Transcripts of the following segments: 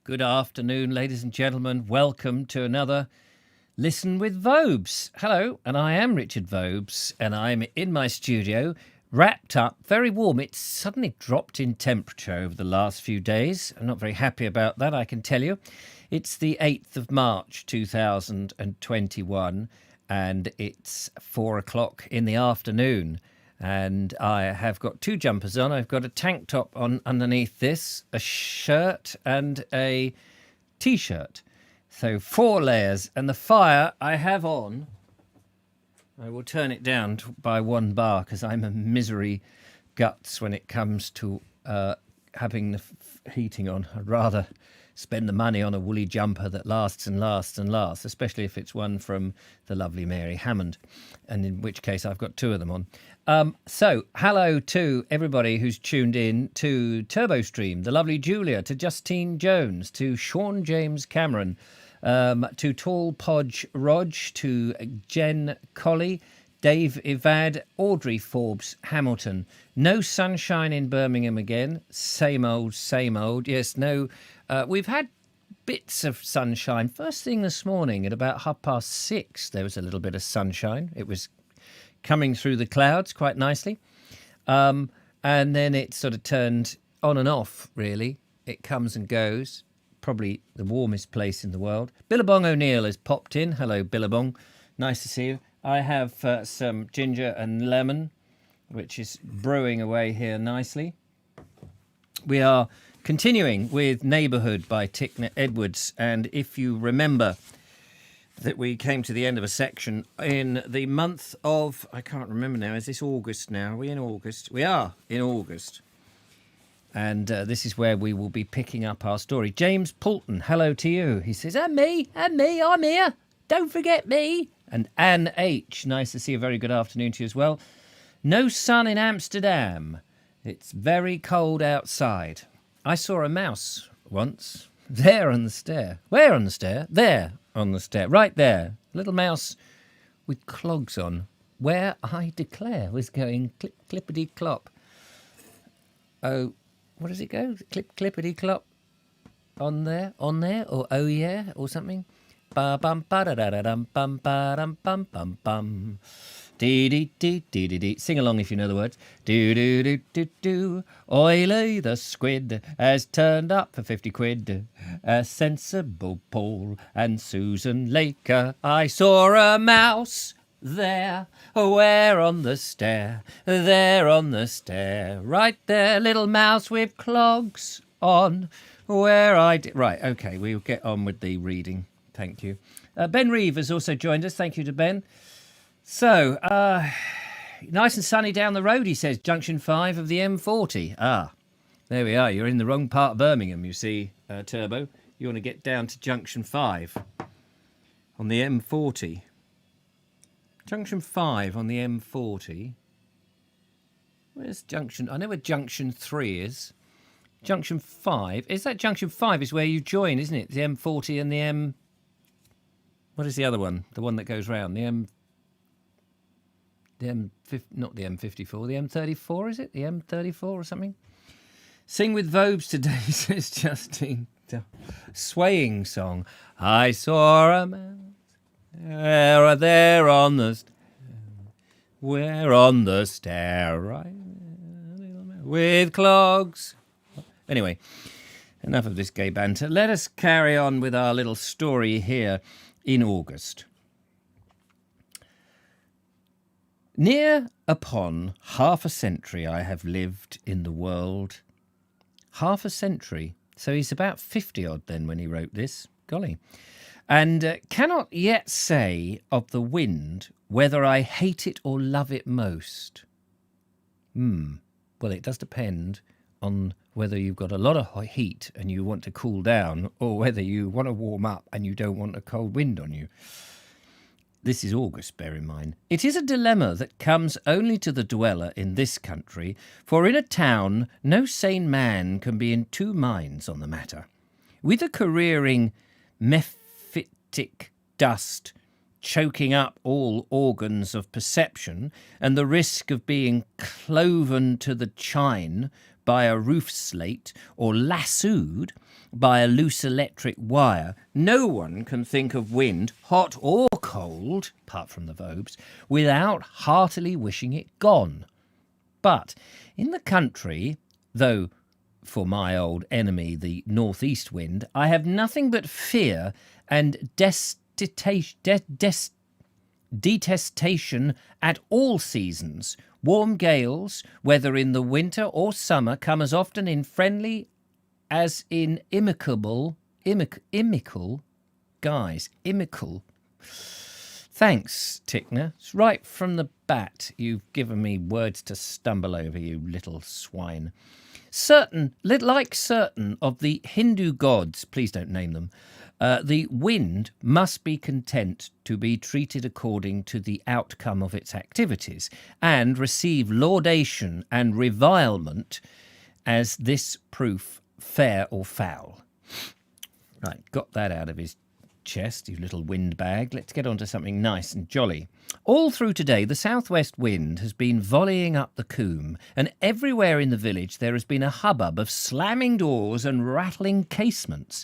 Good afternoon, ladies and gentlemen. Welcome to another Listen with Vobes. Hello, and I am Richard Vobes, and I'm in my studio, wrapped up, very warm. It's suddenly dropped in temperature over the last few days. I'm not very happy about that, I can tell you. It's the 8th of March 2021, and it's 4 o'clock in the afternoon. And I have got two jumpers on. I've got a tank top on underneath this, a shirt and a T-shirt. So 4 layers. And the fire I have on, I will turn it down by 1 bar because I'm a misery guts when it comes to having the heating on. I'd rather spend the money on a woolly jumper that lasts and lasts and lasts, especially if it's one from the lovely Mary Hammond, and in which case I've got 2 of them on. So hello to everybody who's tuned in, to TurboStream, the lovely Julia, to Justine Jones, to Sean James Cameron, to Tall Podge Rog, to Jen Colley, Dave Ivad, Audrey Forbes Hamilton. No sunshine in Birmingham again. Same old, same old. Yes, no. We've had bits of sunshine. First thing this morning at about 6:30, there was a little bit of sunshine. It was coming through the clouds quite nicely. And then it sort of turned on and off, really. It comes and goes. Probably the warmest place in the world. Billabong O'Neill has popped in. Hello, Billabong. Nice to see you. I have some ginger and lemon, which is brewing away here nicely. We are continuing with Neighbourhood by Tickner Edwards. And if you remember that we came to the end of a section in the month of, I can't remember now, is this August now? Are we in August? We are in August. And this is where we will be picking up our story. James Poulton, hello to you. He says, I'm me, I'm here. Don't forget me. And Anne H, nice to see you. Very good afternoon to you as well. No sun in Amsterdam. It's very cold outside. I saw a mouse once there on the stair. Where on the stair? There on the stair. Right there. Little mouse with clogs on. Where, I declare, was going clip, clippity clop. Oh, what does it go? Clip, clippity clop. On there, or oh yeah, or something. Ba bum ba da da da dum bum ba dum bum bum bum. Dee dee dee dee dee dee. Sing along if you know the words. Do do do do do. Oily the squid has turned up for 50 quid. A sensible Paul and Susan Laker. I saw a mouse there, where on the stair, there on the stair, right there, little mouse with clogs on. Where right, okay, we'll get on with the reading. Thank you. Ben Reeve has also joined us. Thank you to Ben. So, nice and sunny down the road, he says, junction 5 of the M40. Ah, there we are. You're in the wrong part of Birmingham, you see, Turbo. You want to get down to junction 5 on the M40. Junction 5 on the M40. Where's junction? I know where junction 3 is. Junction 5. Is that junction 5 is where you join, isn't it? The M40 and the M... What is the other one? The one that goes round. Not the M54, the M34, is it? The M34 or something? Sing with Vobes today, says Justine. Swaying song. I saw a mouse there on the stair. Where on the stair, right? With clogs. Anyway, enough of this gay banter. Let us carry on with our little story here in August. Near upon 1/2 a century I have lived in the world. 1/2 a century. So he's about 50 odd then when he wrote this. Golly. And cannot yet say of the wind whether I hate it or love it most. Well, it does depend on whether you've got a lot of heat and you want to cool down, or whether you want to warm up and you don't want a cold wind on you. This is August, bear in mind. It is a dilemma that comes only to the dweller in this country, for in a town no sane man can be in 2 minds on the matter. With a careering mephitic dust choking up all organs of perception, and the risk of being cloven to the chine by a roof slate or lassoed by a loose electric wire, no one can think of wind, hot or cold, apart from the Vobes, without heartily wishing it gone. But in the country, though for my old enemy, the northeast wind, I have nothing but fear and detestation at all seasons. Warm gales, whether in the winter or summer, come as often in friendly as in inimical guise. Inimical. Thanks, Tickner. It's right from the bat. You've given me words to stumble over, you little swine. Certain of the Hindu gods, please don't name them, the wind must be content to be treated according to the outcome of its activities and receive laudation and revilement as this proof fair or foul. Right, got that out of his chest, you little windbag. Let's get on to something nice and jolly. All through today, the southwest wind has been volleying up the coombe, and everywhere in the village there has been a hubbub of slamming doors and rattling casements,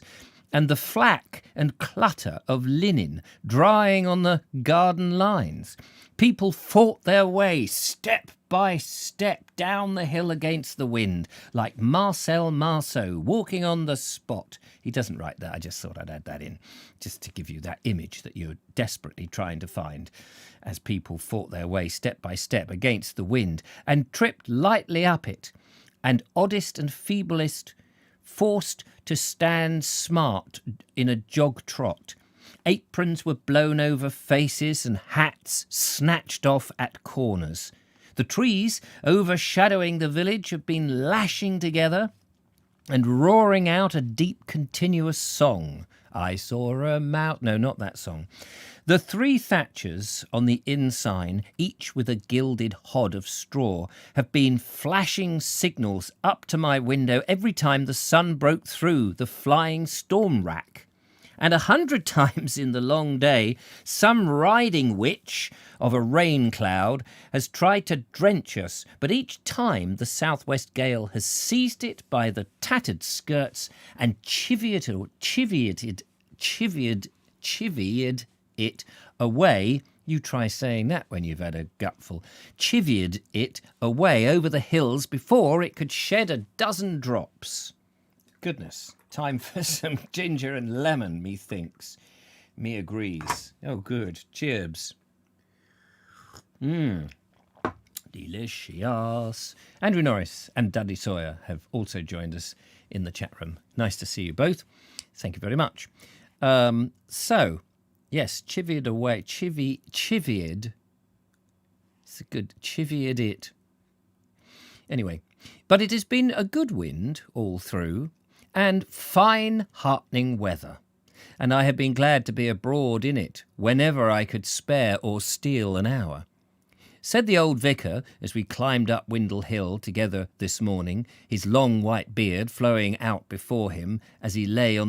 and the flack and clutter of linen drying on the garden lines. People fought their way step by step down the hill against the wind, like Marcel Marceau walking on the spot. He doesn't write that, I just thought I'd add that in, just to give you that image that you're desperately trying to find, as people fought their way step by step against the wind, and tripped lightly up it, and oddest and feeblest forced to stand smart in a jog trot. Aprons were blown over faces and hats snatched off at corners. The trees overshadowing the village have been lashing together and roaring out a deep continuous song. I saw a no, not that song. The three thatchers on the inn sign, each with a gilded hod of straw, have been flashing signals up to my window every time the sun broke through the flying storm rack. And 100 times in the long day, some riding witch of a rain cloud has tried to drench us, but each time the southwest gale has seized it by the tattered skirts and chivied it away. You try saying that when you've had a gutful. Chivied it away over the hills before it could shed a dozen drops. Goodness. Time for some ginger and lemon, methinks. Me agrees. Oh, good. Cheers. Delicious. Andrew Norris and Dudley Sawyer have also joined us in the chat room. Nice to see you both. Thank you very much. So, yes, chivied away. Chivied. It's a good chivied it. Anyway, but it has been a good wind all through, and fine, heartening weather, and I have been glad to be abroad in it whenever I could spare or steal an hour. Said the old vicar as we climbed up Windle Hill together this morning, his long white beard flowing out before him as he lay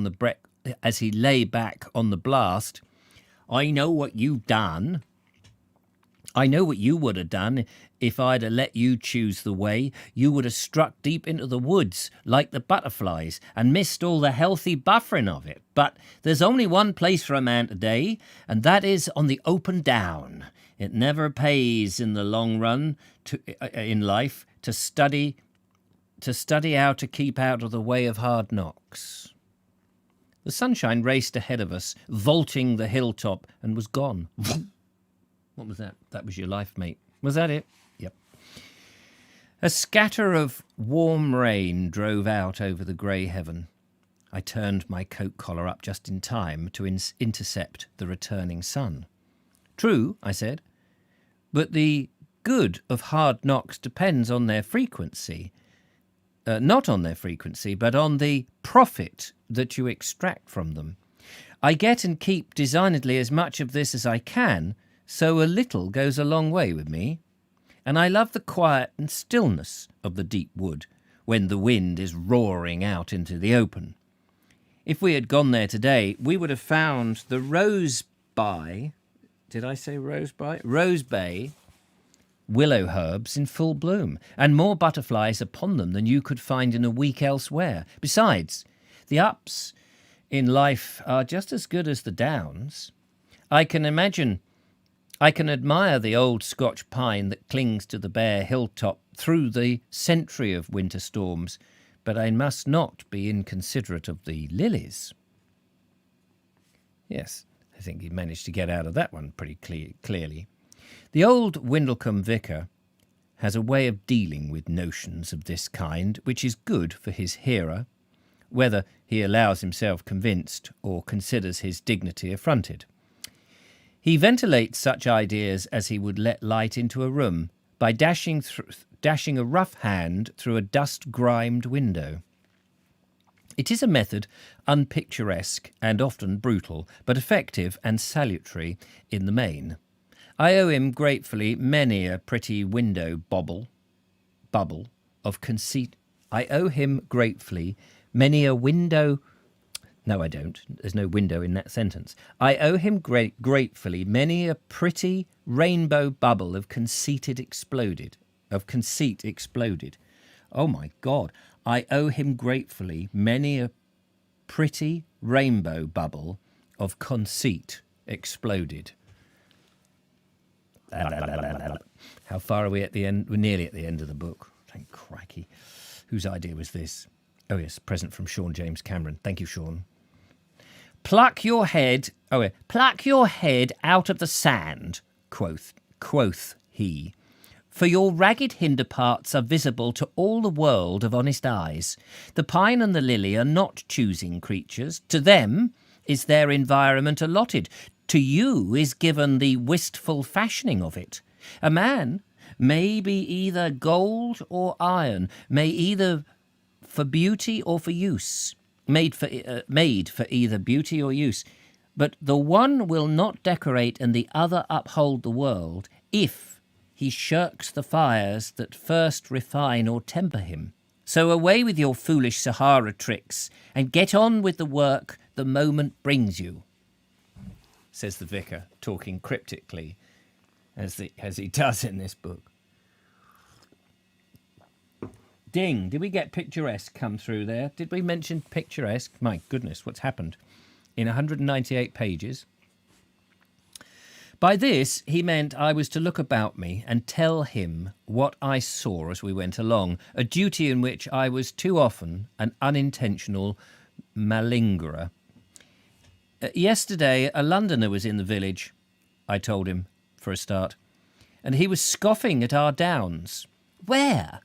back on the blast. I know what you've done. I know what you would have done if I'd have let you choose the way. You would have struck deep into the woods like the butterflies and missed all the healthy buffering of it. But there's only one place for a man today, and that is on the open down. It never pays in the long run in life to study how to keep out of the way of hard knocks. The sunshine raced ahead of us, vaulting the hilltop, and was gone. What was that? That was your life, mate. Was that it? Yep. A scatter of warm rain drove out over the grey heaven. I turned my coat collar up just in time to intercept the returning sun. True, I said, but the good of hard knocks depends on their frequency. Not on their frequency, but on the profit that you extract from them. I get and keep designedly as much of this as I can, so a little goes a long way with me, and I love the quiet and stillness of the deep wood when the wind is roaring out into the open. If we had gone there today, we would have found the Rose Bay. Did I say Rose Bay? Rose Bay willow herbs in full bloom, and more butterflies upon them than you could find in a week elsewhere. Besides, the ups in life are just as good as the downs. I can admire the old Scotch pine that clings to the bare hilltop through the century of winter storms, but I must not be inconsiderate of the lilies. Yes, I think he managed to get out of that one pretty clearly. The old Windlecombe vicar has a way of dealing with notions of this kind which is good for his hearer, whether he allows himself convinced or considers his dignity affronted. He ventilates such ideas as he would let light into a room by dashing a rough hand through a dust-grimed window. It is a method unpicturesque and often brutal, but effective and salutary in the main. I owe him gratefully many a pretty window bubble of conceit. I owe him gratefully many a window... No, I don't. There's no window in that sentence. I owe him gratefully many a pretty rainbow bubble of conceit exploded. Oh, my God. I owe him gratefully many a pretty rainbow bubble of conceit exploded. How far are we at the end? We're nearly at the end of the book. Thank crikey. Whose idea was this? Oh, yes, present from Sean James Cameron. Thank you, Sean. Pluck your head out of the sand, quoth he, for your ragged hinder parts are visible to all the world of honest eyes. The pine and the lily are not choosing creatures. To them is their environment allotted. To you is given the wistful fashioning of it. A man may be either gold or iron, may either for beauty or for use, made for either beauty or use. But the one will not decorate and the other uphold the world if he shirks the fires that first refine or temper him. So away with your foolish Sahara tricks and get on with the work the moment brings you, says the vicar, talking cryptically, as he does in this book. Ding, did we get Picturesque come through there? Did we mention Picturesque? My goodness, what's happened? In 198 pages. By this, he meant I was to look about me and tell him what I saw as we went along, a duty in which I was too often an unintentional malingerer. Yesterday, a Londoner was in the village, I told him, for a start, and he was scoffing at our downs. Where,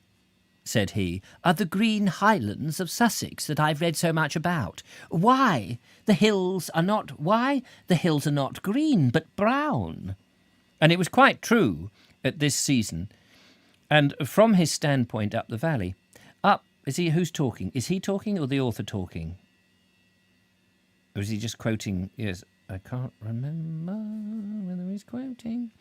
said he, are the green highlands of Sussex that I've read so much about? Why the hills are not green, but brown. And it was quite true at this season. And from his standpoint up the valley, who's talking? Is he talking or the author talking? Or is he just quoting? Yes, I can't remember whether he's quoting.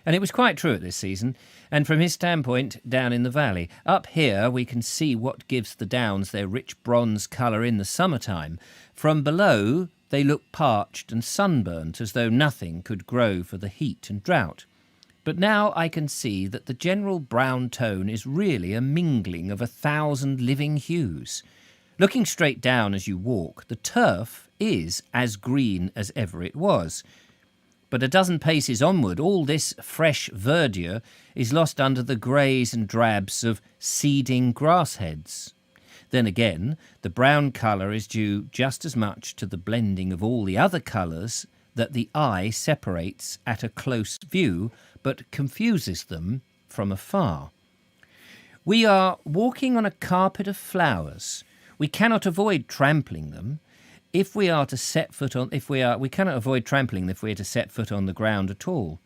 And it was quite true at this season, and from his standpoint, down in the valley. Up here we can see what gives the downs their rich bronze colour in the summertime. From below they look parched and sunburnt, as though nothing could grow for the heat and drought. But now I can see that the general brown tone is really a mingling of 1,000 living hues. Looking straight down as you walk, the turf is as green as ever it was. But a dozen paces onward, all this fresh verdure is lost under the greys and drabs of seeding grass heads. Then again, the brown colour is due just as much to the blending of all the other colours that the eye separates at a close view, but confuses them from afar. We are walking on a carpet of flowers. We cannot avoid trampling them. We cannot avoid trampling them if we are to set foot on the ground at all.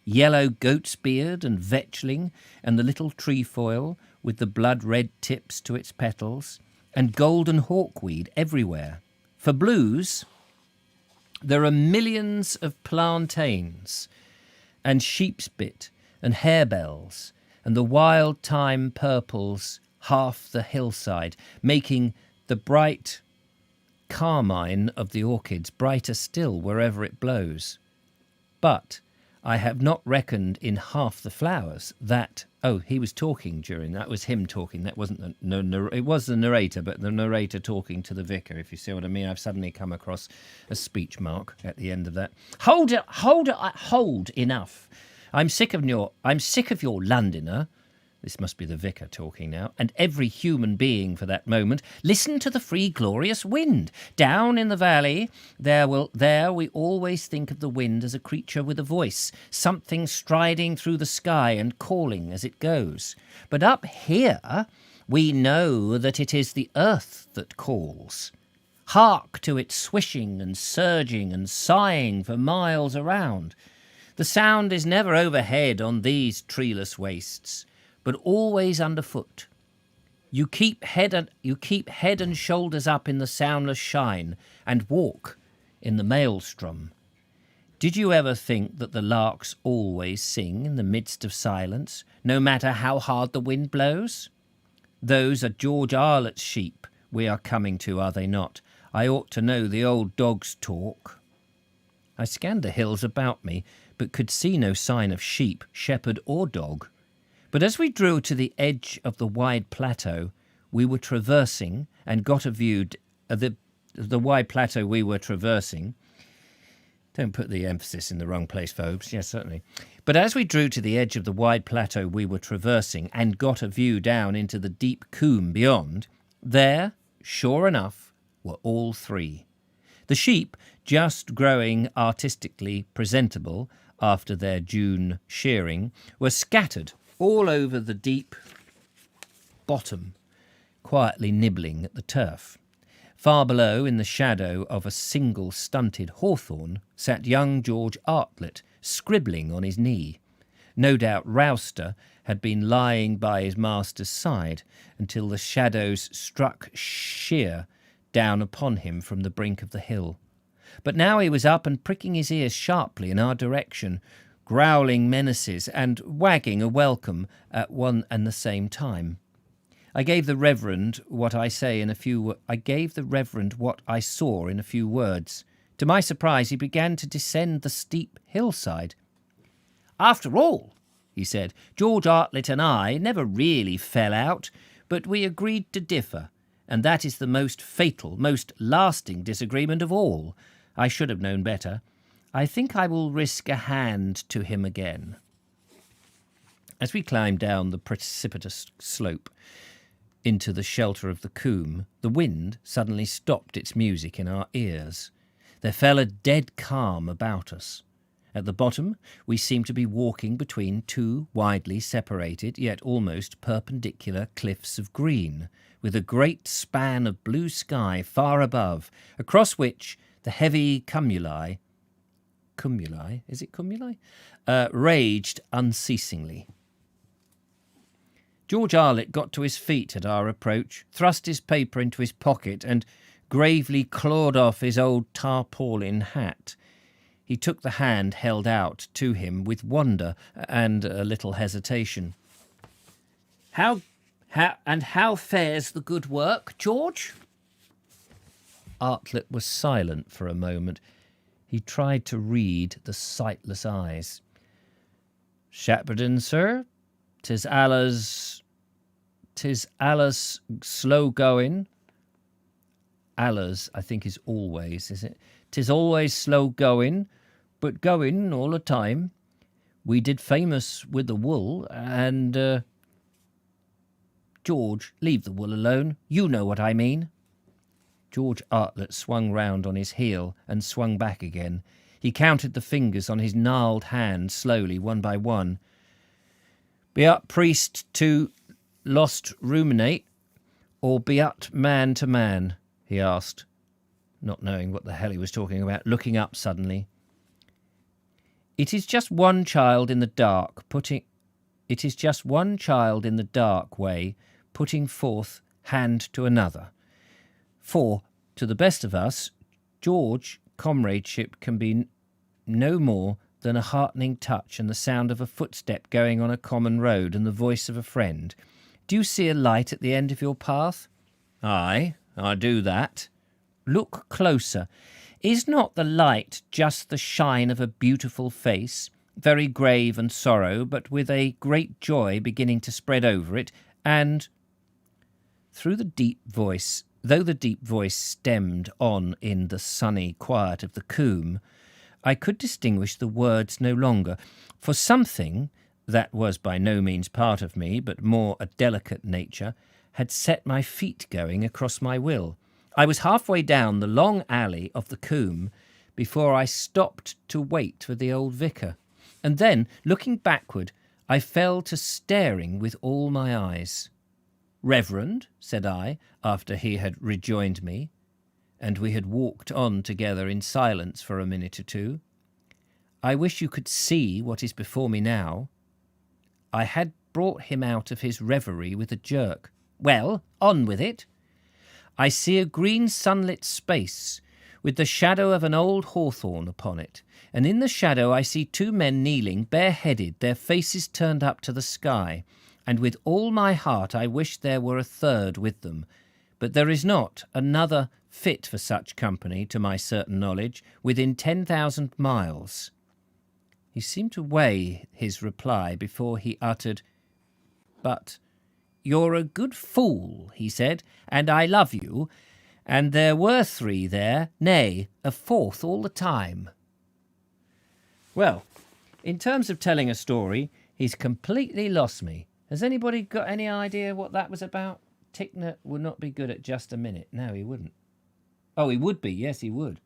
Yellow goat's beard and vetchling, and the little trefoil with the blood-red tips to its petals, and golden hawkweed everywhere. For blues, there are millions of plantains, and sheepsbit, and harebells, and the wild thyme purples half the hillside, making the bright carmine of the orchids brighter still wherever it blows. But I have not reckoned in half the flowers that... Oh, he was talking during... That was him talking. That wasn't it was the narrator, but the narrator talking to the vicar, if you see what I mean. I've suddenly come across a speech mark at the end of that. Hold it, hold, enough. I'm sick of your Londoner. This must be the vicar talking now, and every human being for that moment. Listen to the free, glorious wind. Down in the valley, there we always think of the wind as a creature with a voice, something striding through the sky and calling as it goes. But up here, we know that it is the earth that calls. Hark to it swishing and surging and sighing for miles around. The sound is never overhead on these treeless wastes, but always underfoot. You keep head and shoulders up in the soundless shine and walk in the maelstrom. Did you ever think that the larks always sing in the midst of silence, no matter how hard the wind blows? Those are George Arlett's sheep we are coming to, are they not? I ought to know the old dog's talk. I scanned the hills about me, but could see no sign of sheep, shepherd or dog. But as we drew to the edge of the wide plateau we were traversing and got a view of the wide plateau we were traversing. Don't put the emphasis in the wrong place, Vobes. Yes, certainly. But as we drew to the edge of the wide plateau we were traversing and got a view down into the deep coombe beyond, there, sure enough, were all three. The sheep, just growing artistically presentable after their June shearing, were scattered all over the deep bottom, quietly nibbling at the turf. Far below, in the shadow of a single stunted hawthorn, sat young George Artlett, scribbling on his knee. No doubt Rouster had been lying by his master's side until the shadows struck sheer down upon him from the brink of the hill. But now he was up and pricking his ears sharply in our direction, growling menaces and wagging a welcome at one and the same time. I gave the Reverend what I saw in a few words. To my surprise, he began to descend the steep hillside. After all, he said, George Artlett and I never really fell out, but we agreed to differ, and that is the most fatal, most lasting disagreement of all. I should have known better. I think I will risk a hand to him again. As we climbed down the precipitous slope into the shelter of the coombe, the wind suddenly stopped its music in our ears. There fell a dead calm about us. At the bottom, we seemed to be walking between two widely separated, yet almost perpendicular cliffs of green, with a great span of blue sky far above, across which the heavy cumuli, is it cumuli? Raged unceasingly. George Arlett got to his feet at our approach, thrust his paper into his pocket and gravely clawed off his old tarpaulin hat. He took the hand held out to him with wonder and a little hesitation. How fares the good work, George? Artlett was silent for a moment. He tried to read the sightless eyes. Shapperton, sir, 'tis allus slow going. Allus, I think, is always, is it? 'Tis always slow going, but going all the time. We did famous with the wool, and George, leave the wool alone. You know what I mean. George Artlett swung round on his heel and swung back again. He counted the fingers on his gnarled hand slowly, one by one. Be ut priest to lost ruminate, or be ut man to man? He asked, not knowing what the hell he was talking about, looking up suddenly. It is just one child in the dark way, putting forth hand to another. For, to the best of us, George, comradeship can be no more than a heartening touch and the sound of a footstep going on a common road and the voice of a friend. Do you see a light at the end of your path? Aye, I do that. Look closer. Is not the light just the shine of a beautiful face, very grave and sorrow, but with a great joy beginning to spread over it, and though the deep voice stemmed on in the sunny quiet of the coombe, I could distinguish the words no longer, for something that was by no means part of me, but more a delicate nature, had set my feet going across my will. I was halfway down the long alley of the coombe before I stopped to wait for the old vicar, and then, looking backward, I fell to staring with all my eyes. "Reverend," said I, after he had rejoined me, and we had walked on together in silence for a minute or two, "I wish you could see what is before me now." I had brought him out of his reverie with a jerk. "Well, on with it." "I see a green sunlit space, with the shadow of an old hawthorn upon it, and in the shadow I see two men kneeling, bareheaded, their faces turned up to the sky, and with all my heart I wish there were a third with them, but there is not another fit for such company, to my certain knowledge, within 10,000 miles. He seemed to weigh his reply before he uttered, "But you're a good fool," he said, "and I love you, and there were three there, nay, a fourth all the time." Well, in terms of telling a story, he's completely lost me. Has anybody got any idea what that was about? Tickner would not be good at just a minute. No, he wouldn't. Oh, he would be. Yes, he would.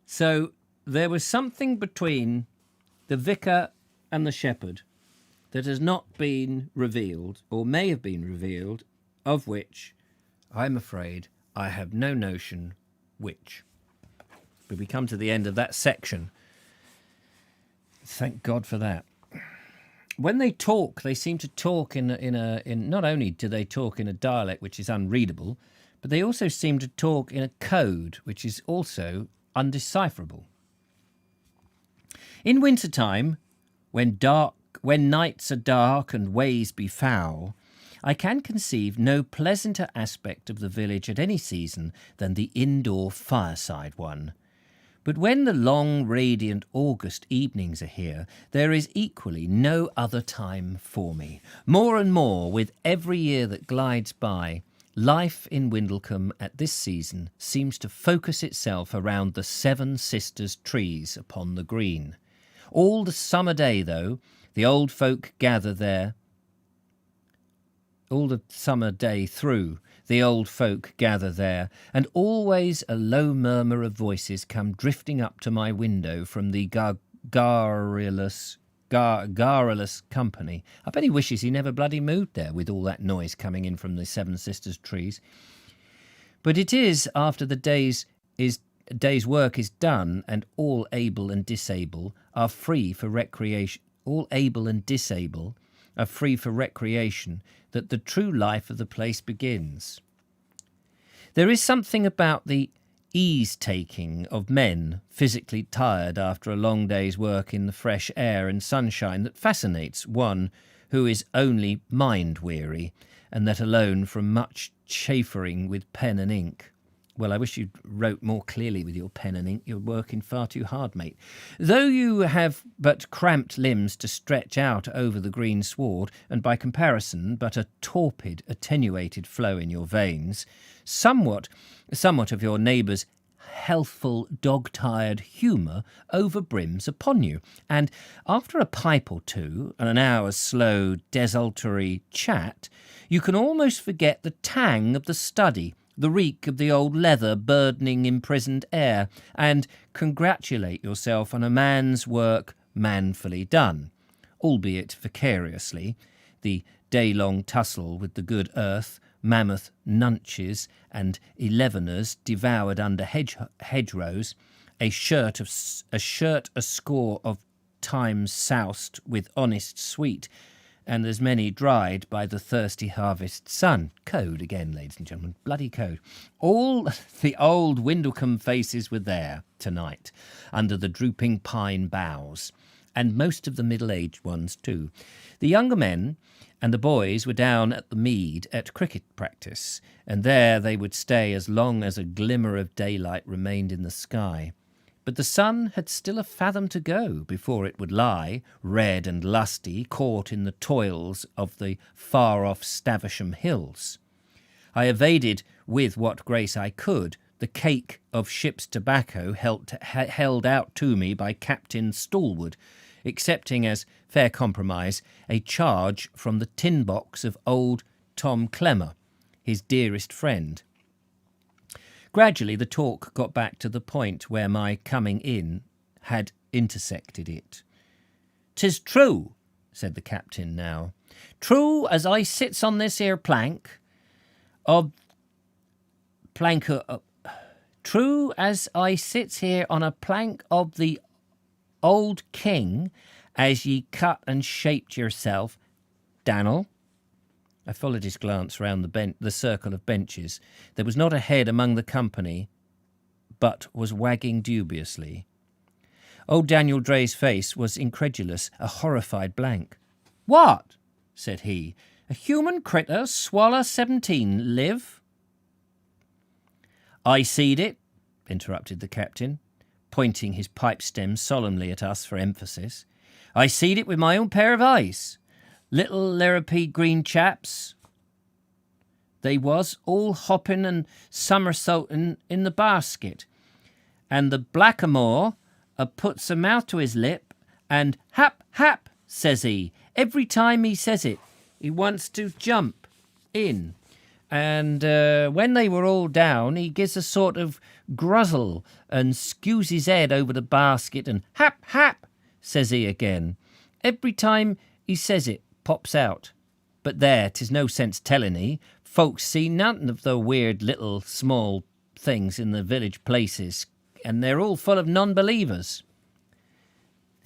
So there was something between the vicar and the shepherd that has not been revealed, or may have been revealed, of which I'm afraid I have no notion which. But we come to the end of that section. Thank God for that. When they talk, they seem to talk in not only do they talk in a dialect which is unreadable, but they also seem to talk in a code which is also undecipherable. In wintertime, when nights are dark and ways be foul, I can conceive no pleasanter aspect of the village at any season than the indoor fireside one. But when the long, radiant August evenings are here, there is equally no other time for me. More and more, with every year that glides by, life in Windlecombe at this season seems to focus itself around the Seven Sisters trees upon the green. All the summer day, though, the old folk gather there. All the summer day through, the old folk gather there, and always a low murmur of voices come drifting up to my window from the garrulous company. I bet he wishes he never bloody moved there with all that noise coming in from the Seven Sisters trees. But it is after the day's work is done, and all able and disable are free for recreation. That the true life of the place begins. There is something about the ease-taking of men physically tired after a long day's work in the fresh air and sunshine that fascinates one who is only mind-weary, and that alone from much chaffering with pen and ink. Well, I wish you wrote more clearly with your pen and ink. You're working far too hard, mate. Though you have but cramped limbs to stretch out over the green sward, and by comparison but a torpid, attenuated flow in your veins, somewhat of your neighbour's healthful, dog-tired humour overbrims upon you, and after a pipe or two and an hour's slow, desultory chat, you can almost forget the tang of the study, the reek of the old leather burdening imprisoned air, and congratulate yourself on a man's work manfully done, albeit vicariously, the day-long tussle with the good earth, mammoth nunches and eleveners devoured under hedgerows, a shirt a score of times soused with honest sweet, and as many dried by the thirsty harvest sun. Code again, ladies and gentlemen, bloody code. All the old Windlecombe faces were there tonight, under the drooping pine boughs, and most of the middle-aged ones too. The younger men and the boys were down at the mead at cricket practice, and there they would stay as long as a glimmer of daylight remained in the sky. But the sun had still a fathom to go before it would lie, red and lusty, caught in the toils of the far-off Staversham hills. I evaded with what grace I could the cake of ship's tobacco held out to me by Captain Stalwart, accepting as fair compromise a charge from the tin box of old Tom Clemmer, his dearest friend. Gradually the talk got back to the point where my coming in had intersected it. "'Tis true," said the captain now, "true as I sits on this here true as I sits here on a plank of the old king as ye cut and shaped yourself, Dan'l." I followed his glance round the circle of benches. There was not a head among the company, but was wagging dubiously. Old Daniel Dre's face was incredulous, a horrified blank. "What?" said he. "A human critter swallow 17 live?" "I seed it," interrupted the captain, pointing his pipe stem solemnly at us for emphasis. "I seed it with my own pair of eyes. Little lirripede green chaps they was, all hopping and somersaulting in the basket, and the blackamoor puts a mouth to his lip, and hap, hap, says he. Every time he says it, he wants to jump in. And when they were all down, he gives a sort of gruzzle and skews his head over the basket, and hap, hap, says he again. Every time he says it, pops out. But there, 'tis no sense telling ye. Folks see none of the weird little small things in the village places, and they're all full of non-believers."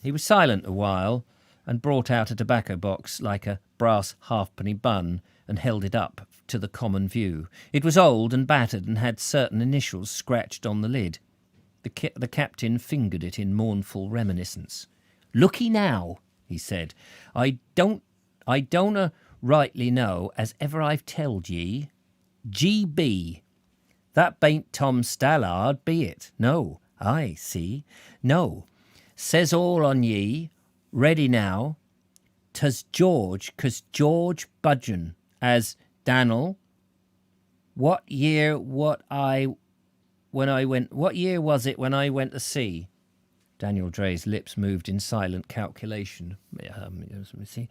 He was silent a while, and brought out a tobacco box like a brass halfpenny bun, and held it up to the common view. It was old and battered, and had certain initials scratched on the lid. The captain fingered it in mournful reminiscence. "Lookee now," he said. I don't rightly know as ever I've telled ye. G.B. That bain't Tom Stallard, be it? No. I see. No. Says all on ye. Ready now. 'Twas George, 'cause George Budgeon, as Dan'l. What year was it when I went to sea? Daniel Dre's lips moved in silent calculation. Let me see.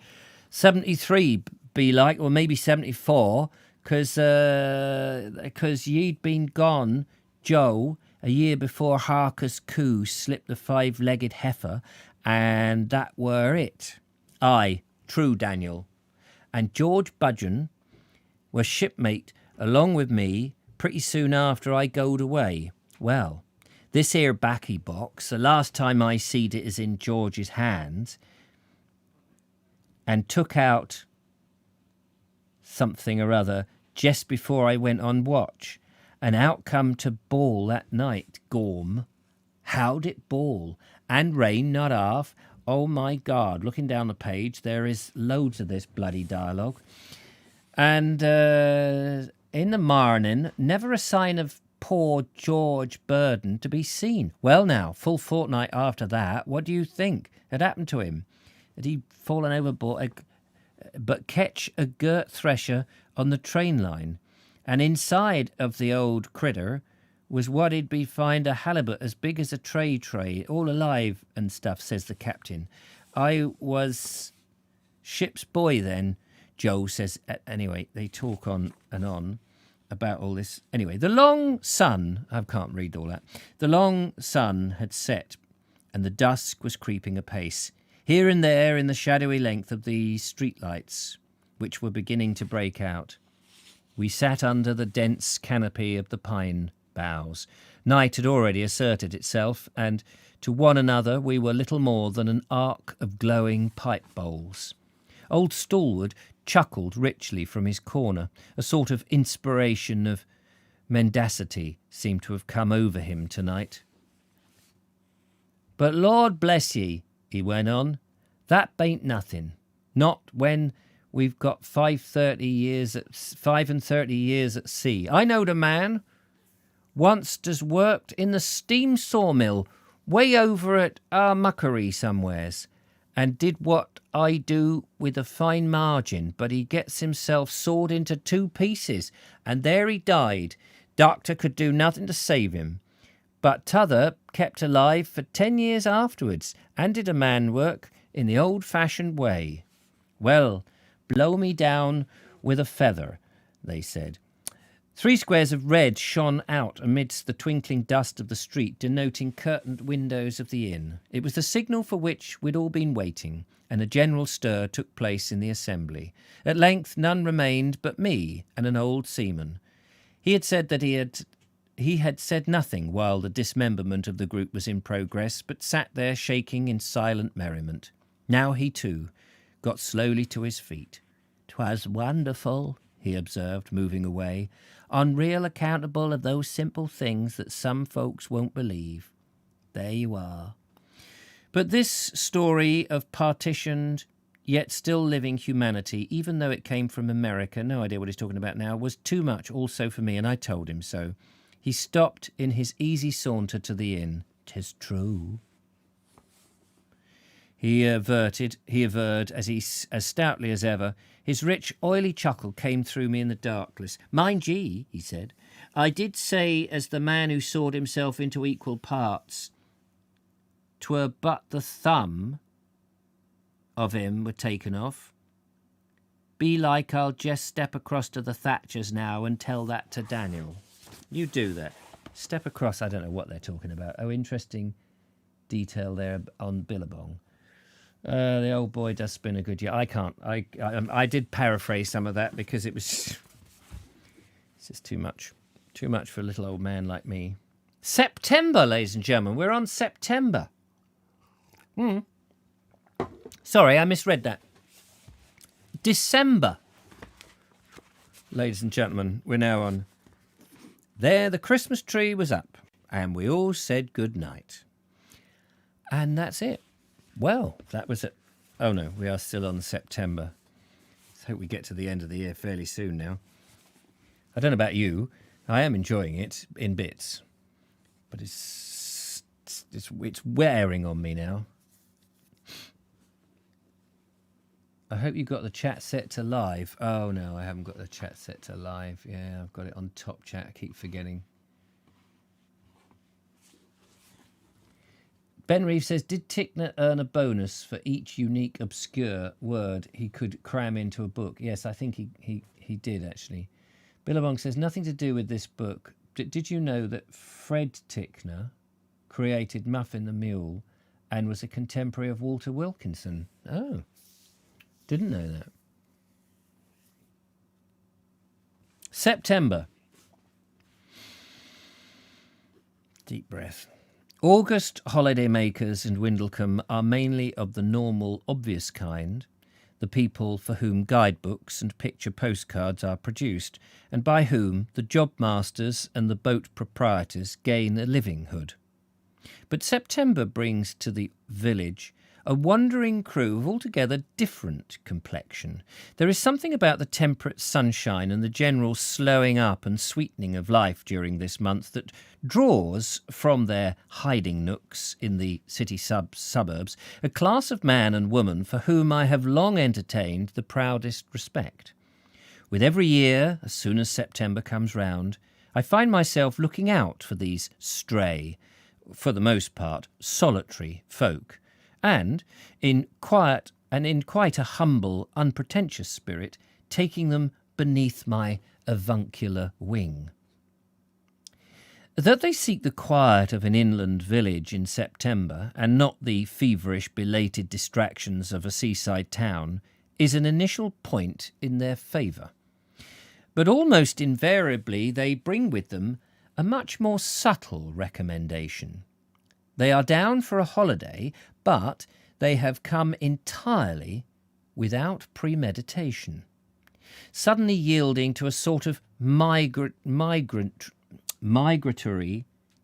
73 be like, or maybe 74, cause ye'd been gone, Joe, a year before Harker's coup slipped the 5-legged heifer, and that were it. Aye, true, Daniel. And George Budgeon was shipmate along with me pretty soon after I goed away. Well, this here baccy box, the last time I seed it is in George's hands, and took out something or other just before I went on watch, and out come to bawl that night, Gorm. How'd it bawl? And rain not half. Oh my God, looking down the page, there is loads of this bloody dialogue. And in the morning, never a sign of poor George Burden to be seen. Well now, full fortnight after that, what do you think had happened to him? Had he fallen overboard? But catch a girt thresher on the train line, and inside of the old critter was what'd be find a halibut as big as a tray, all alive and stuff, says the captain. I was ship's boy then, Joe says. Anyway, they talk on and on about all this. Anyway, the long sun, I can't read all that. The long sun had set, and the dusk was creeping apace. Here and there in the shadowy length of the streetlights, which were beginning to break out, we sat under the dense canopy of the pine boughs. Night had already asserted itself, and to one another we were little more than an arc of glowing pipe bowls. Old Stalwart chuckled richly from his corner. A sort of inspiration of mendacity seemed to have come over him tonight. "But Lord bless ye," he went on. "That bain't nothing. Not when we've got 35 years at sea. I knowed a man once as worked in the steam sawmill way over at Muckery somewheres, and did what I do with a fine margin, but he gets himself sawed into 2 pieces, and there he died. Doctor could do nothing to save him. But t'other kept alive for 10 years afterwards, and did a man work in the old-fashioned way. Well, blow me down with a feather," they said. 3 squares of red shone out amidst the twinkling dust of the street, denoting curtained windows of the inn. It was the signal for which we'd all been waiting, and a general stir took place in the assembly. At length none remained but me and an old seaman. He had said that he had said nothing while the dismemberment of the group was in progress, but sat there shaking in silent merriment. Now he, too, got slowly to his feet. "'Twas wonderful," he observed, moving away. "Unreal accountable of those simple things that some folks won't believe. There you are." But this story of partitioned yet still living humanity, even though it came from America, no idea what he's talking about now, was too much also for me, and I told him so. He stopped in his easy saunter to the inn. "'Tis true," he averred as stoutly as ever. His rich, oily chuckle came through me in the darkness. "Mind ye," he said, "I did say as the man who sawed himself into equal parts, 'twere but the thumb of him were taken off. Be like I'll jest step across to the Thatchers now and tell that to Daniel." You do that. Step across, I don't know what they're talking about. Oh, interesting detail there on Billabong. The old boy does spin a good year. I did paraphrase some of that because it's just too much for a little old man like me. September, ladies and gentlemen. We're on September. Sorry, I misread that. December. Ladies and gentlemen, we're now on. There, the Christmas tree was up, and we all said good night. And that's it. Well, that was it. Oh no, we are still on September. Let's hope we get to the end of the year fairly soon now. I don't know about you. I am enjoying it in bits, but it's wearing on me now. I hope you got the chat set to live. Oh no, I haven't got the chat set to live. Yeah, I've got it on top chat. I keep forgetting. Ben Reeve says, did Tickner earn a bonus for each unique obscure word he could cram into a book? Yes, I think he did, actually. Billabong says, nothing to do with this book. Did you know that Fred Tickner created Muffin the Mule and was a contemporary of Walter Wilkinson? Oh, didn't know that. September. Deep breath. August holidaymakers in Windlecombe are mainly of the normal, obvious kind, the people for whom guidebooks and picture postcards are produced, and by whom the job masters and the boat proprietors gain a livelihood. But September brings to the village a wandering crew of altogether different complexion. There is something about the temperate sunshine and the general slowing up and sweetening of life during this month that draws from their hiding nooks in the city suburbs a class of man and woman for whom I have long entertained the proudest respect. With every year, as soon as September comes round, I find myself looking out for these stray, for the most part solitary folk, and in quite a humble, unpretentious spirit, taking them beneath my avuncular wing. That they seek the quiet of an inland village in September, and not the feverish, belated distractions of a seaside town, is an initial point in their favour. But almost invariably they bring with them a much more subtle recommendation. They are down for a holiday, but they have come entirely without premeditation, suddenly yielding to a sort of migratory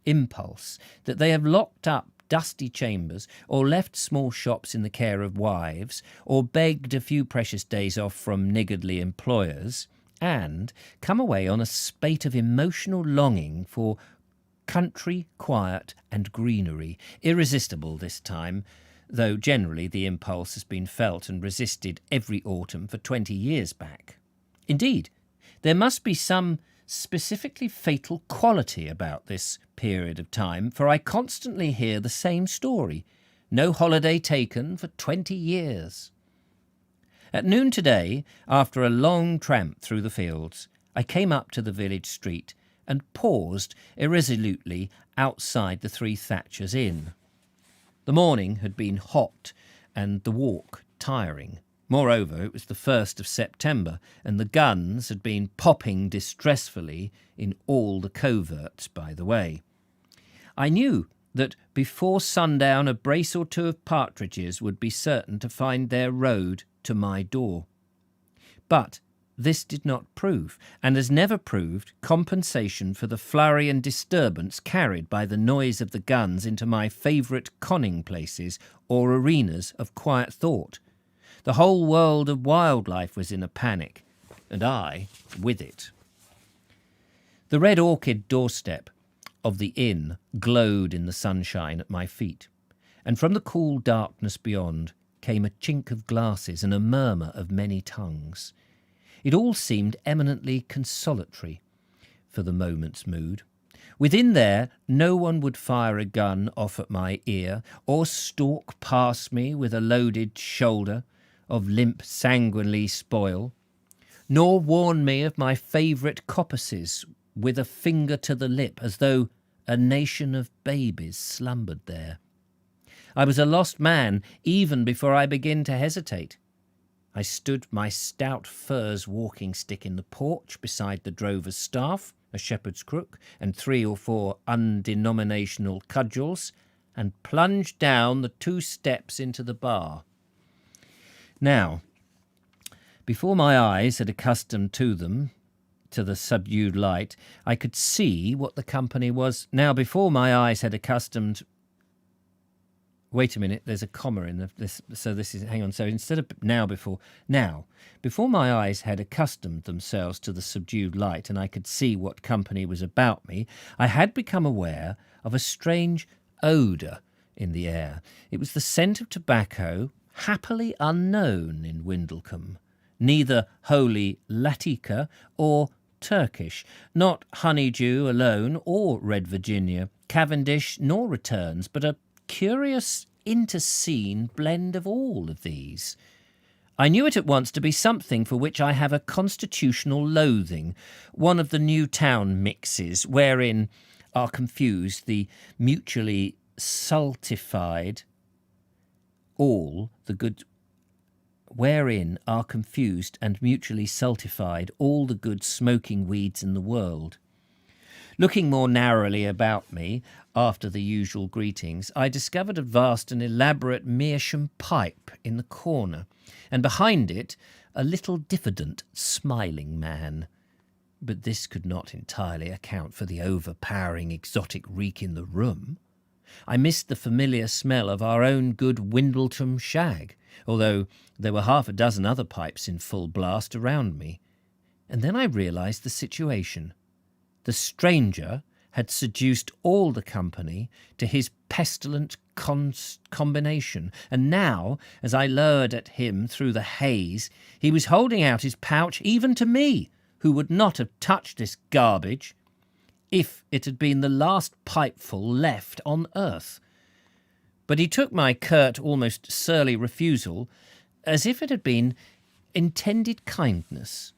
impulse that they have locked up dusty chambers, or left small shops in the care of wives, or begged a few precious days off from niggardly employers, and come away on a spate of emotional longing for country, quiet and greenery, irresistible this time, though generally the impulse has been felt and resisted every autumn for 20 years back. Indeed, there must be some specifically fatal quality about this period of time, for I constantly hear the same story. No holiday taken for 20 years. At noon today, after a long tramp through the fields, I came up to the village street and paused irresolutely outside the Three Thatchers Inn. The morning had been hot and the walk tiring. Moreover, it was the 1st of September, and the guns had been popping distressfully in all the coverts by the way. I knew that before sundown a brace or two of partridges would be certain to find their road to my door. But this did not prove, and has never proved, compensation for the flurry and disturbance carried by the noise of the guns into my favourite conning places or arenas of quiet thought. The whole world of wildlife was in a panic, and I with it. The Red Orchid doorstep of the inn glowed in the sunshine at my feet, and from the cool darkness beyond came a chink of glasses and a murmur of many tongues. It all seemed eminently consolatory for the moment's mood. Within there, no one would fire a gun off at my ear, or stalk past me with a loaded shoulder of limp sanguinely spoil, nor warn me of my favourite coppices with a finger to the lip, as though a nation of babies slumbered there. I was a lost man even before I began to hesitate. I stood my stout furze walking stick in the porch beside the drover's staff, a shepherd's crook, and 3 or 4 undenominational cudgels, and plunged down the 2 steps into the bar. Now, before my eyes had accustomed to them, to the subdued light, I could see what the company was. Now, before my eyes had accustomed... Wait a minute, there's a comma in this, so this is, hang on, so instead of before my eyes had accustomed themselves to the subdued light and I could see what company was about me, I had become aware of a strange odour in the air. It was the scent of tobacco, happily unknown in Windlecombe, neither wholly Latika or Turkish, not honeydew alone or red Virginia, Cavendish nor returns, but a curious interscene blend of all of these. I knew it at once to be something for which I have a constitutional loathing, one of the new town mixes wherein are confused the mutually saltified all the good smoking weeds in the world. Looking more narrowly about me, after the usual greetings, I discovered a vast and elaborate meerschaum pipe in the corner, and behind it a little diffident, smiling man. But this could not entirely account for the overpowering exotic reek in the room. I missed the familiar smell of our own good Windleton shag, although there were 6 other pipes in full blast around me. And then I realised the situation. The stranger had seduced all the company to his pestilent combination, and now, as I lowered at him through the haze, he was holding out his pouch even to me, who would not have touched this garbage if it had been the last pipeful left on earth. But he took my curt, almost surly refusal as if it had been intended kindness.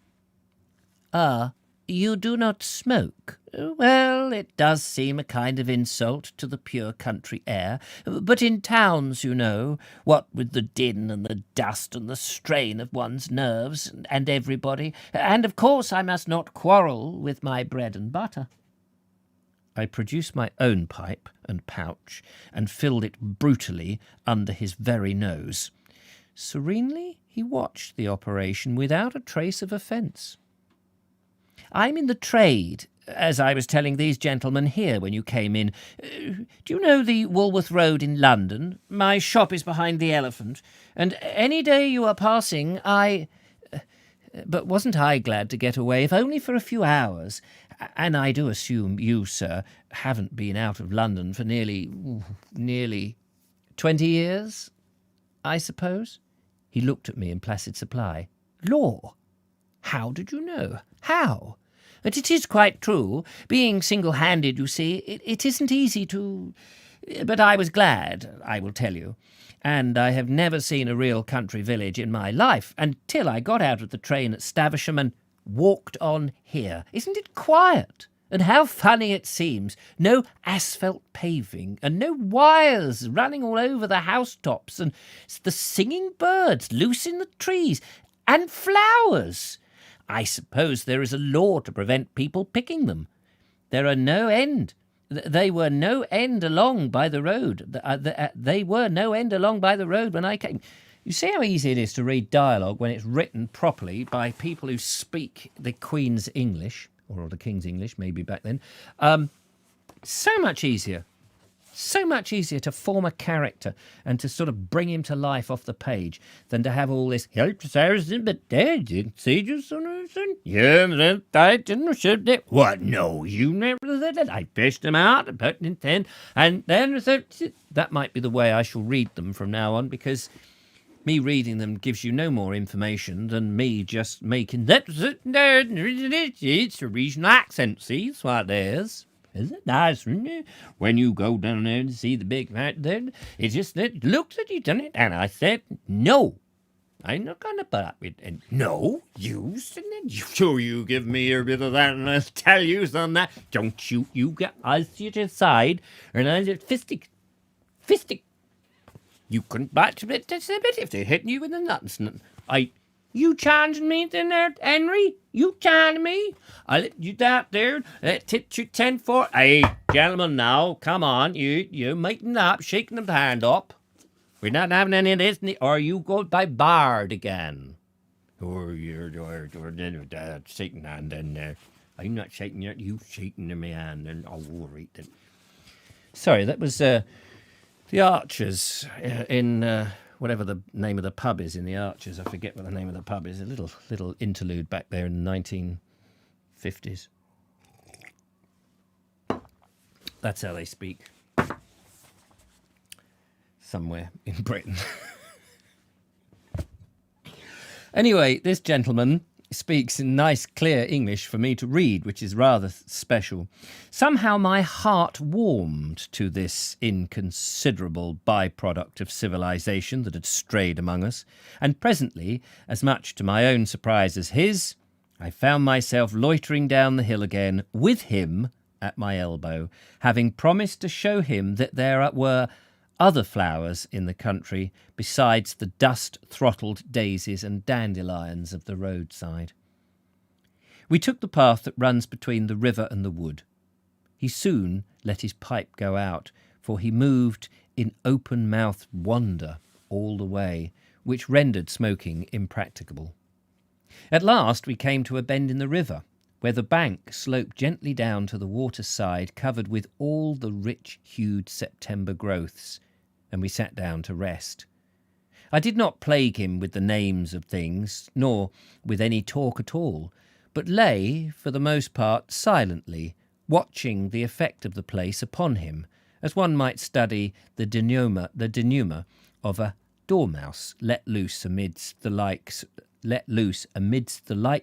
You do not smoke? Well, it does seem a kind of insult to the pure country air, but in towns, you know, what with the din and the dust and the strain of one's nerves and everybody, and of course I must not quarrel with my bread and butter. I produced my own pipe and pouch and filled it brutally under his very nose. Serenely he watched the operation without a trace of offence. I'm in the trade, as I was telling these gentlemen here when you came in, do you know the Woolworth Road in London? My shop is behind the Elephant, and any day you are passing, But wasn't I glad to get away, if only for a few hours? And I do assume you, sir, haven't been out of London for nearly 20 years, I suppose? He looked at me in placid supply. Law! How did you know? How? But it is quite true. Being single-handed, you see, it isn't easy to... But I was glad, I will tell you. And I have never seen a real country village in my life until I got out of the train at Stavisham and walked on here. Isn't it quiet? And how funny it seems. No asphalt paving and no wires running all over the housetops, and the singing birds loose in the trees, and flowers. I suppose there is a law to prevent people picking them. There are no end. They were no end along by the road. They were no end along by the road when I came. You see how easy it is to read dialogue when it's written properly by people who speak the Queen's English, or the King's English, maybe back then. So much easier. So much easier to form a character and to sort of bring him to life off the page than to have all this what? No, you never said that. I fished them out and put them in, and then that might be the way I shall read them from now on, because me reading them gives you no more information than me just making that. It's a regional accent. See, that's what it is. Isn't it nice, isn't it? When you go down there and see the big mountain, it just looks at you, doesn't it? And I said, no, I'm not going to put up with it. No, you said it. Sure, you give me a bit of that and I'll tell you some that. Don't you get, I'll see it aside and I'll just fistic. You couldn't bite a bit if they're hitting you with the nuts. You challenging me there, Henry? You challenging me? I'll let you out there. Tit you 10-4. Hey, gentlemen, now, come on. You making up, shaking the hand up. We're not having any of this, or you go by Bard again. Or you're shaking hand in there. I'm not shaking you shaking my hand. And I'll worry then. Sorry, that was the Archers in... whatever the name of the pub is in the Archers. I forget what the name of the pub is. A little interlude back there in the 1950s. That's how they speak. Somewhere in Britain. Anyway, this gentleman speaks in nice, clear English for me to read, which is rather special. Somehow my heart warmed to this inconsiderable byproduct of civilization that had strayed among us, and presently, as much to my own surprise as his, I found myself loitering down the hill again, with him at my elbow, having promised to show him that there were other flowers in the country besides the dust-throttled daisies and dandelions of the roadside. We took the path that runs between the river and the wood. He soon let his pipe go out, for he moved in open-mouthed wonder all the way, which rendered smoking impracticable. At last we came to a bend in the river, where the bank sloped gently down to the waterside, covered with all the rich-hued September growths, and we sat down to rest. I did not plague him with the names of things, nor with any talk at all, but lay, for the most part, silently, watching the effect of the place upon him, as one might study the denouement of a dormouse let loose amidst the like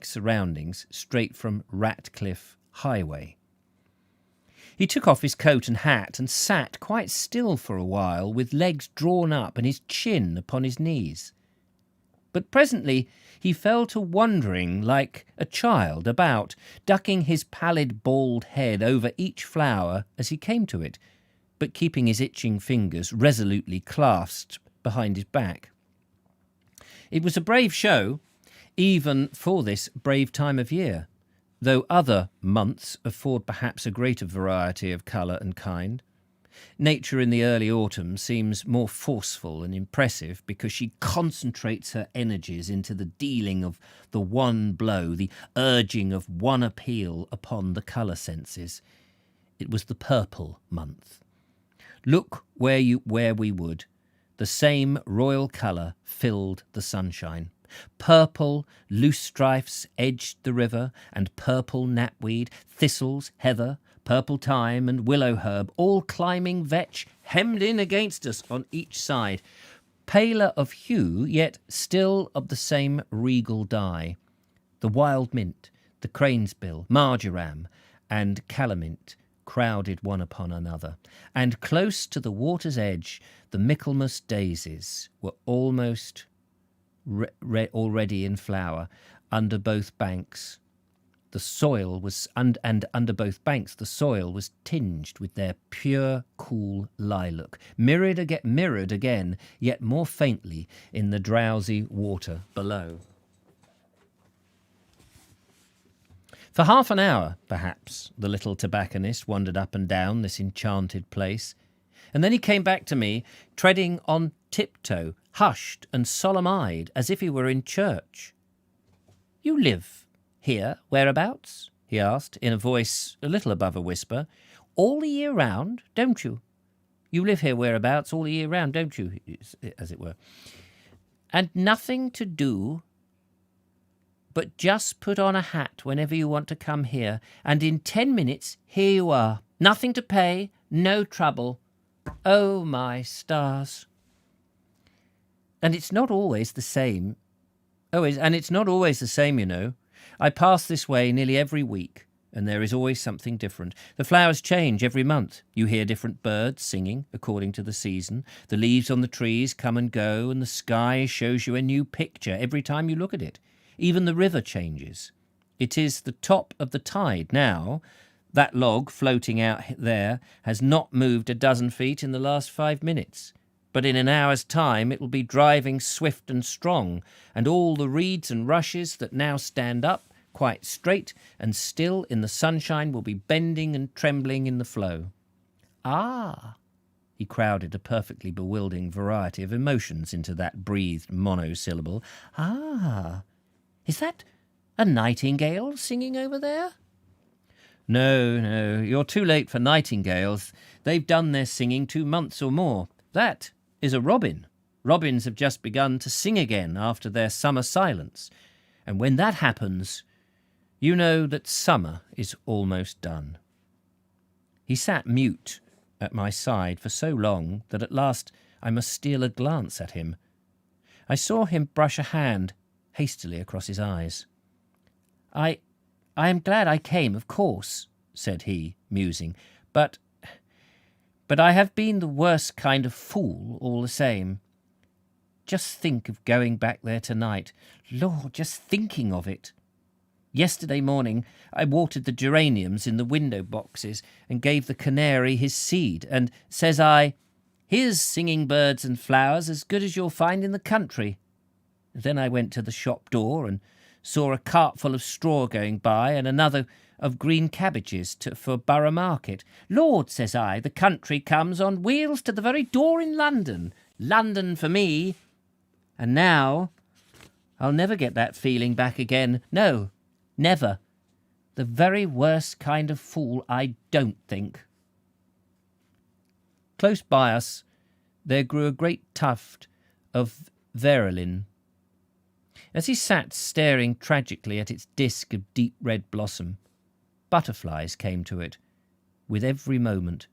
surroundings straight from Ratcliffe Highway. He took off his coat and hat and sat quite still for a while, with legs drawn up and his chin upon his knees. But presently he fell to wandering like a child about, ducking his pallid bald head over each flower as he came to it, but keeping his itching fingers resolutely clasped behind his back. It was a brave show, even for this brave time of year, though other months afford perhaps a greater variety of colour and kind. Nature in the early autumn seems more forceful and impressive because she concentrates her energies into the dealing of the one blow, the urging of one appeal upon the colour senses. It was the purple month. Look where we would, the same royal colour filled the sunshine. Purple loosestrifes edged the river, and purple knapweed, thistles, heather, purple thyme and willow herb, all climbing vetch, hemmed in against us on each side, paler of hue, yet still of the same regal dye. The wild mint, the cranesbill, marjoram, and calamint crowded one upon another, and close to the water's edge the Michaelmas daisies were almost already in flower under both banks. The soil was, and under both banks the soil was tinged with their pure, cool lilac, mirrored again, yet more faintly in the drowsy water below. For half an hour, perhaps, the little tobacconist wandered up and down this enchanted place, and then he came back to me, treading on tiptoe, hushed and solemn-eyed, as if he were in church. "You live here, whereabouts?" he asked, in a voice a little above a whisper. "All the year round, don't you? You live here whereabouts all the year round, don't you?" as it were. "And nothing to do but just put on a hat whenever you want to come here, and in 10 minutes here you are. Nothing to pay, no trouble. Oh, my stars. And it's not always the same. It's not always the same, you know. I pass this way nearly every week, and there is always something different. The flowers change every month. You hear different birds singing according to the season. The leaves on the trees come and go, and the sky shows you a new picture every time you look at it. Even the river changes. It is the top of the tide now. That log floating out there has not moved a dozen feet in the last 5 minutes. But in an hour's time it will be driving swift and strong, and all the reeds and rushes that now stand up quite straight and still in the sunshine will be bending and trembling in the flow. Ah! He crowded a perfectly bewildering variety of emotions into that breathed monosyllable. Ah! Is that a nightingale singing over there? No, you're too late for nightingales. They've done their singing 2 months or more. That is a robin. Robins have just begun to sing again after their summer silence. And when that happens, you know that summer is almost done. He sat mute at my side for so long that at last I must steal a glance at him. I saw him brush a hand hastily across his eyes. I am glad I came, of course, said he, musing, but I have been the worst kind of fool all the same. Just think of going back there tonight. Lord, just thinking of it. Yesterday morning I watered the geraniums in the window boxes and gave the canary his seed, and says I, "Here's singing birds and flowers as good as you'll find in the country." Then I went to the shop door and saw a cart full of straw going by and another of green cabbages for Borough Market. "Lord," says I, "the country comes on wheels to the very door in London. London for me. And now I'll never get that feeling back again. No, never. The very worst kind of fool, I don't think." Close by us there grew a great tuft of verulin. As he sat staring tragically at its disk of deep red blossom, butterflies came to it with every moment,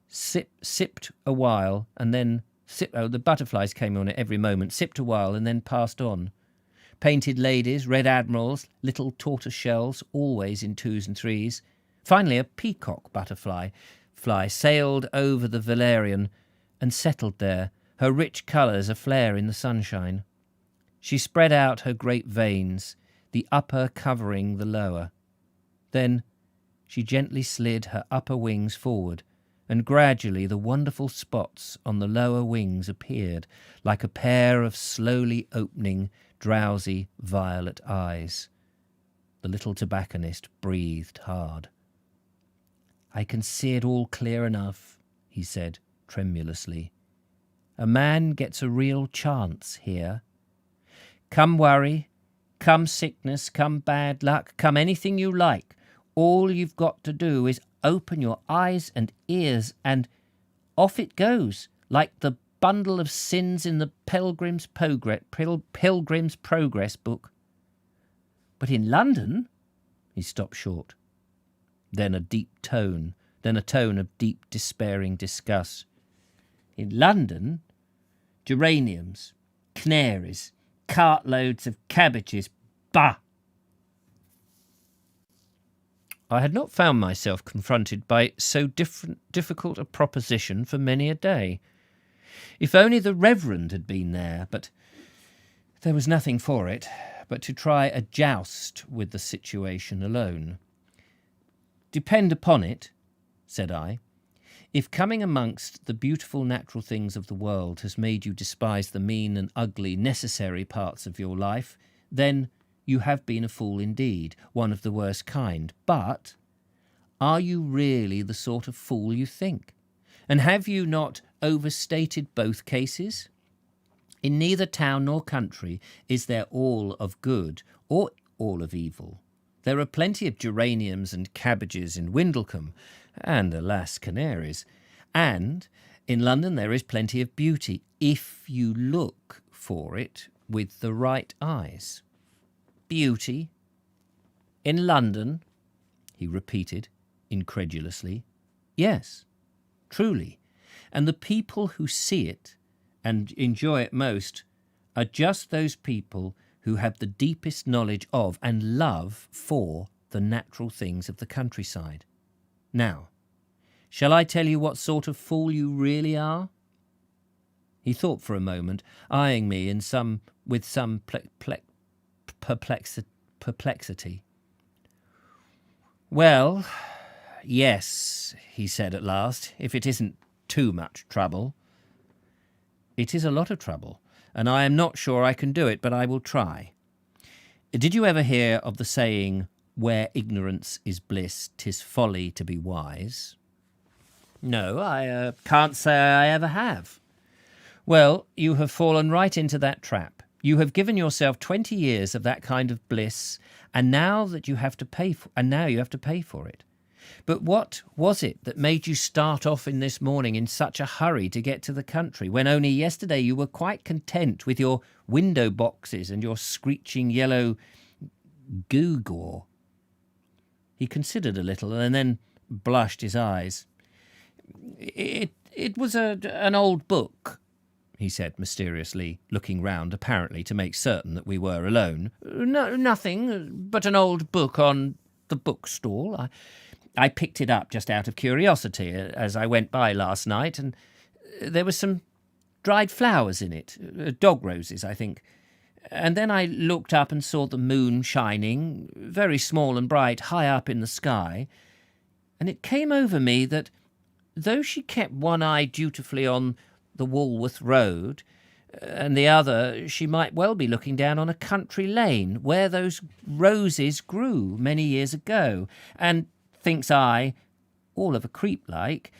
sipped a while, and then the butterflies came on it every moment, sipped a while, and then passed on. Painted ladies, red admirals, little tortoise shells, always in 2s and 3s. Finally, a peacock butterfly sailed over the valerian and settled there, her rich colours aflare in the sunshine. She spread out her great veins, the upper covering the lower. Then she gently slid her upper wings forward, and gradually the wonderful spots on the lower wings appeared, like a pair of slowly opening, drowsy violet eyes. The little tobacconist breathed hard. "I can see it all clear enough," he he said tremulously. A man gets a real chance here. Come worry, come sickness, come bad luck, come anything you like. All you've got to do is open your eyes and ears, and off it goes, like the bundle of sins in the Pilgrim's Progress book. But in London, he stopped short. Then a tone of deep, despairing disgust. In London, geraniums, canaries, cartloads of cabbages. Bah! I had not found myself confronted by so difficult a proposition for many a day. If only the Reverend had been there, but there was nothing for it but to try a joust with the situation alone. Depend upon it, said I, if coming amongst the beautiful natural things of the world has made you despise the mean and ugly necessary parts of your life, then you have been a fool indeed, one of the worst kind. But are you really the sort of fool you think? And have you not overstated both cases? In neither town nor country is there all of good or all of evil. There are plenty of geraniums and cabbages in Windlecombe, and, alas, canaries. And in London there is plenty of beauty, if you look for it with the right eyes. Beauty? In London? He repeated incredulously. Yes, truly. And the people who see it and enjoy it most are just those people who have the deepest knowledge of and love for the natural things of the countryside. Now, shall I tell you what sort of fool you really are? He thought for a moment, eyeing me with some perplexity. Well, yes, he said at last, if it isn't too much trouble. It is a lot of trouble, and I am not sure I can do it, but I will try. Did you ever hear of the saying, where ignorance is bliss, 'tis folly to be wise? No, I can't say I ever have. Well, you have fallen right into that trap. You have given yourself 20 years of that kind of bliss, and now you have to pay for it. But what was it that made you start off in this morning in such a hurry to get to the country, when only yesterday you were quite content with your window boxes and your screeching yellow gewgaw? He considered a little and then blushed his eyes. It was an old book, he said mysteriously, looking round apparently to make certain that we were alone. No, nothing but an old book on the bookstall. I picked it up just out of curiosity as I went by last night, and there were some dried flowers in it, dog roses, I think. And then I looked up and saw the moon shining, very small and bright, high up in the sky, and it came over me that, though she kept one eye dutifully on the Walworth Road, and the other she might well be looking down on a country lane where those roses grew many years ago, and thinks I, all of a creep like,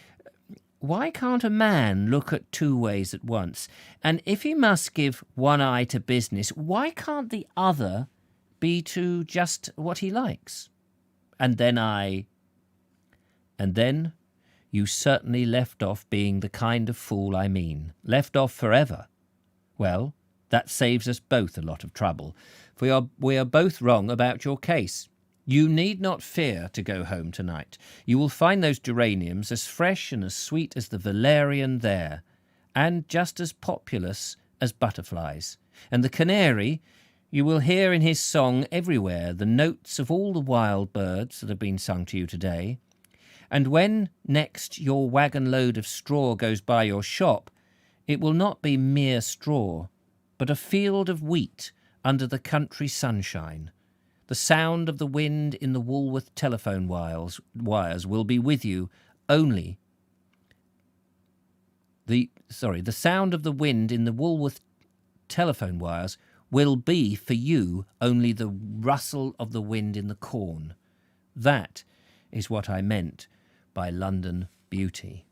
why can't a man look at two ways at once? And if he must give one eye to business, why can't the other be to just what he likes? And then you certainly left off being the kind of fool I mean. Left off forever. Well, that saves us both a lot of trouble, for we are both wrong about your case. You need not fear to go home tonight. You will find those geraniums as fresh and as sweet as the valerian there, and just as populous as butterflies. And the canary, you will hear in his song everywhere the notes of all the wild birds that have been sung to you today. And when next your wagon load of straw goes by your shop, it will not be mere straw, but a field of wheat under the country sunshine. The sound of the wind in the Walworth telephone wires will be with you only. The sound of the wind in the Walworth telephone wires will be for you only the rustle of the wind in the corn. That is what I meant by London beauty.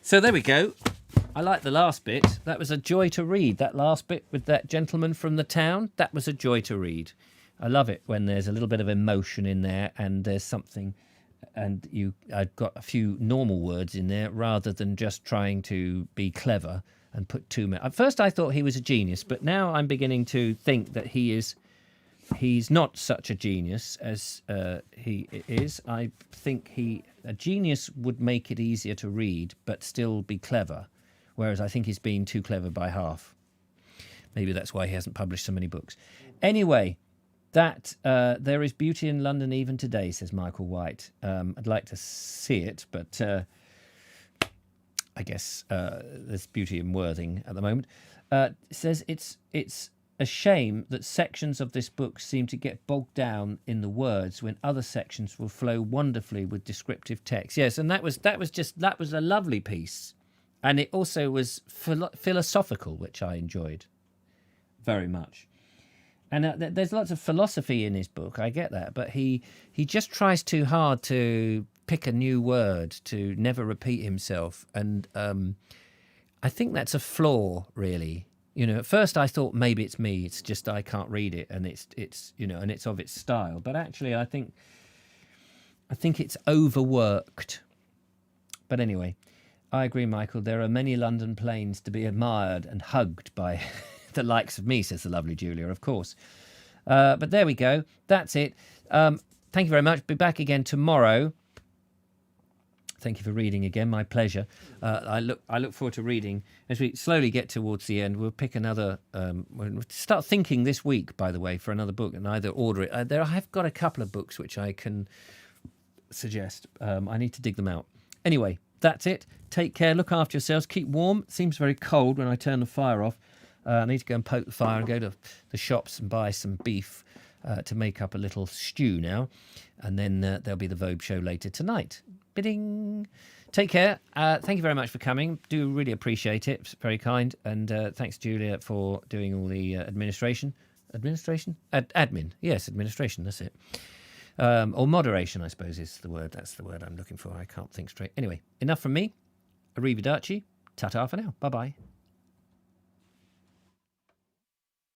So there we go. I like the last bit. That was a joy to read. That last bit with that gentleman from the town, that was a joy to read. I love it when there's a little bit of emotion in there and there's something, and I've got a few normal words in there rather than just trying to be clever and put too many. At first I thought he was a genius, but now I'm beginning to think that he's not such a genius as he is. I think a genius would make it easier to read but still be clever. Whereas I think he's been too clever by half. Maybe that's why he hasn't published so many books. Anyway, there is beauty in London even today, says Michael White. I'd like to see it, but I guess there's beauty in Worthing at the moment. It says it's a shame that sections of this book seem to get bogged down in the words when other sections will flow wonderfully with descriptive text. Yes, and that was a lovely piece. And it also was philosophical, which I enjoyed very much. And there's lots of philosophy in his book, I get that. But he just tries too hard to pick a new word, to never repeat himself. And I think that's a flaw, really. You know, at first I thought maybe it's me. It's just I can't read it, and it's you know, and it's of its style. But actually, I think it's overworked. But anyway. I agree, Michael. There are many London planes to be admired and hugged by the likes of me, says the lovely Julia, of course. But there we go. That's it. Thank you very much. Be back again tomorrow. Thank you for reading again. My pleasure. I look forward to reading. As we slowly get towards the end, we'll pick another... we'll start thinking this week, by the way, for another book and either order it. I have got a couple of books which I can suggest. I need to dig them out. Anyway, that's it. Take care. Look after yourselves. Keep warm. It seems very cold when I turn the fire off. I need to go and poke the fire and go to the shops and buy some beef to make up a little stew now. And then there'll be the Vobes show later tonight. Bidding. Take care. Thank you very much for coming. Do really appreciate it. It's very kind. And thanks, Julia, for doing all the administration. Administration? Admin. Yes, administration. That's it. Or moderation, I suppose, is the word. That's the word I'm looking for. I can't think straight. Anyway, enough from me. Arrivederci. Ta-ta for now. Bye-bye.